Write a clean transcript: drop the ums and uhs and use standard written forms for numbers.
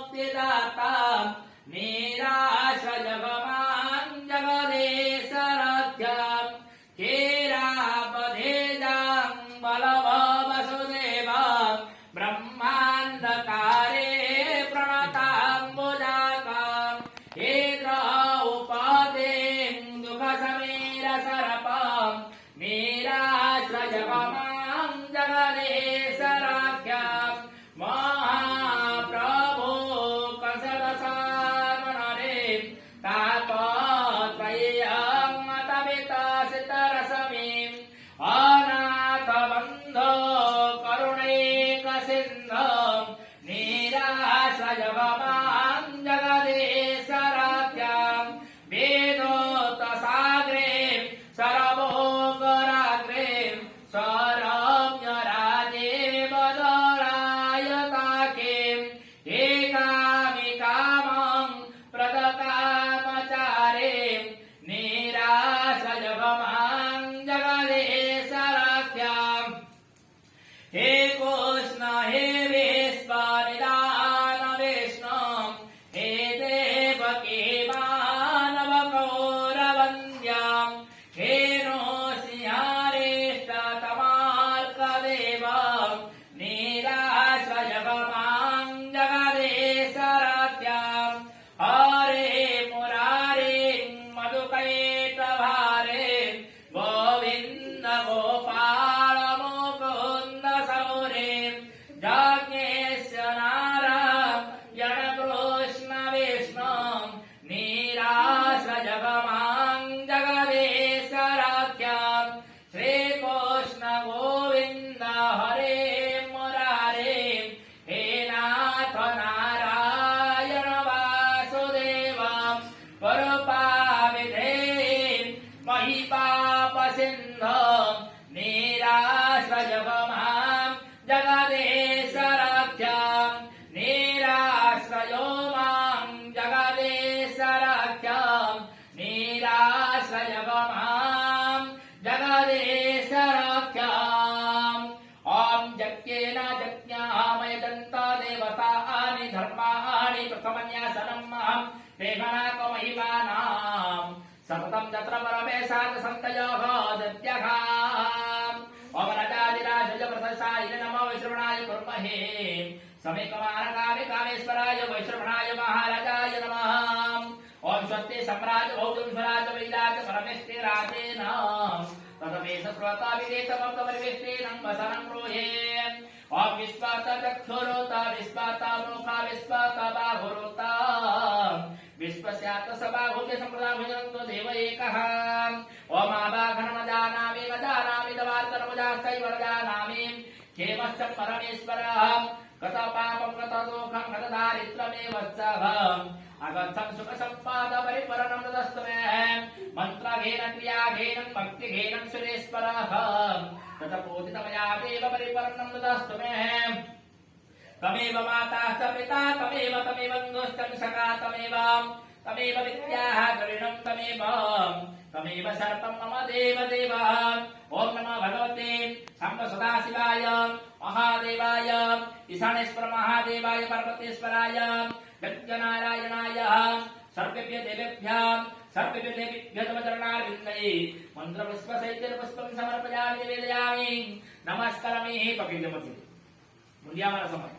मुक्तिदाता निराश्रयगमान् जगदीशरथ्यं क्षीरापधेजां बलभवसुदेवं ब्रह्मान्धकारे प्रणताम्बुजातां हेद्र उपतिं दुःखसमीरसरपं निराश्रयगमां जगदीशरथ्यं महाप्रभो कंसदशानरे तापत्रयं मतवितसितरसमीं अनाथबन्धो करुणैकसिन्धो निराश्रयगमां जगदीशरथ्यं वेदोत्तसाग्रे सर्वभोगराग्रे स्वरम्यराजे वदरायताकिं एकामिकामं प्रदकामचारे निराश्रयगमां जगदीशरथ्यं हे कृष्ण हे विश्वनिधान विष्णु हे देवकी मानवकौरवन्द्यं हे नृसिंहारेष्टतमार्कदेवं निराश्रयगमां जगदीशरथ्यं हरे मुरारे मधुकैटभारे गोविन्द गोपाल मुकुन्द सौरे जज्ञेश्वरारायण कृष्ण विष्णु निराश्रयगमां जगदीशरथ्यं श्रीकृष्ण गोविन्द हरे मुरारे हे नाथ नारायण वासुदेवं परुपाविधेयं महिपापसिन्धं निराश्रयगमां जगदीशरथ्यं निराश्रयो मां जगदीशरथ्यं निराश्रयगमां जगदीशरथ्यम् ॐ यज्ञेन यज्ञामयजन्त देवतानि धर्माणि प्रथमन्यासनम् प्रेमणाकमहिमानां सततं यत्र परमेशात् सन्तयोः दद्यघाम् ॐ राजाधिराजय प्रशंसाय नमो वैश्रवणाय कुर्महे समेकमानकामिकामेश्वराय वैश्रवणाय महाराजाय नमः ॐ स्वस्ति सम्राज भौजं स्वराज वैराज परमेष्ठिराजेन तदपेश श्रोताभिदेशमब्दपरिवेष्टेनं वसनं ब्रूहे ॐ विश्वातचक्षुरोत विश्वातमुखा विश्वातबाहुरोत विश्वस्यात् सबाहुल्य सम्प्रदाभुजन्तो देव एकः ॐ आवाहनं न जानामि दवार्तनमुजाश्चैव न जानामि क्षेमश्च परमेश्वरः कथपापं कथदोषं कथदारिद्र्यमेव सः अगच्छं सुखसम्पादपरिपरणं तदस्तमे मन्त्रघेन क्रियाघेनं भक्तिघेनं सुरेश्वरः ततपूजितमया देव परिपरणं तदस्तमे तमेव माता च पिता तमेव बन्धुश्च सखा तमेव विद्याः द्रविणं तमेव सर्पं मम देव ॐ नमो भगवते शम्भ सदाशिवाय महादेवाय ईशानेश्वर महादेवाय पार्वतीश्वराय यज्ञनारायणाय सर्वेभ्यः देवेभ्यः तव चरणारविन्दे मन्त्रपुष्पसहितं समर्पयामि निवेदयामि नमस्करामि पकिलमति मुंडियामार समय